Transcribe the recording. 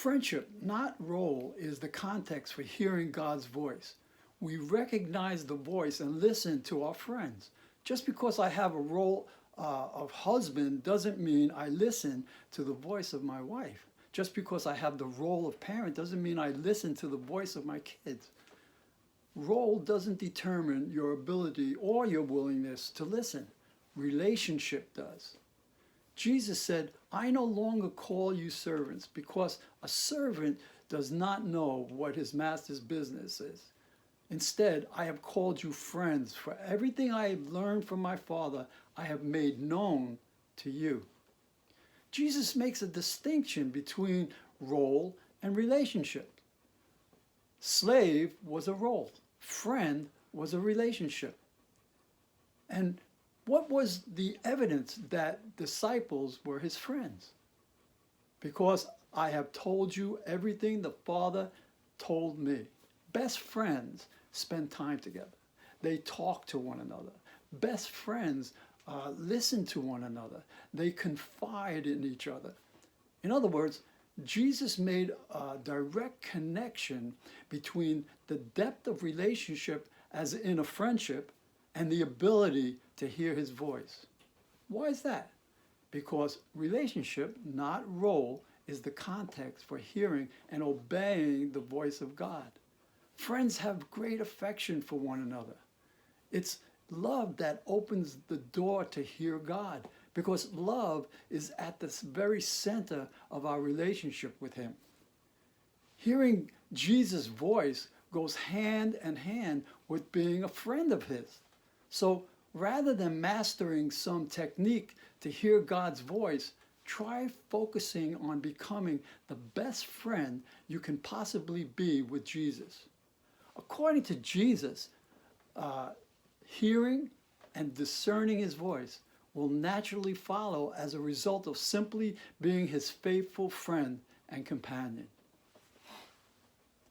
Friendship, not role, is the context for hearing God's voice. We recognize the voice and listen to our friends. Just because I have a role of husband doesn't mean I listen to the voice of my wife. Just because I have the role of parent doesn't mean I listen to the voice of my kids. Role doesn't determine your ability or your willingness to listen. Relationship does. Jesus said, I no longer call you servants because a servant does not know what his master's business is. Instead, I have called you friends, for everything I have learned from my Father, I have made known to you. Jesus makes a distinction between role and relationship. Slave was a role. Friend was a relationship. And what was the evidence that disciples were his friends? Because I have told you everything the Father told me. Best friends spend time together. They talk to one another. Best friends listen to one another. They confide in each other. In other words, Jesus made a direct connection between the depth of relationship as in a friendship and the ability to hear his voice. Why is that? Because relationship, not role, is the context for hearing and obeying the voice of God. Friends have great affection for one another. It's love that opens the door to hear God, because love is at the very center of our relationship with him. Hearing Jesus' voice goes hand in hand with being a friend of his. So rather than mastering some technique to hear God's voice, try focusing on becoming the best friend you can possibly be with Jesus. According to Jesus, hearing and discerning his voice will naturally follow as a result of simply being his faithful friend and companion.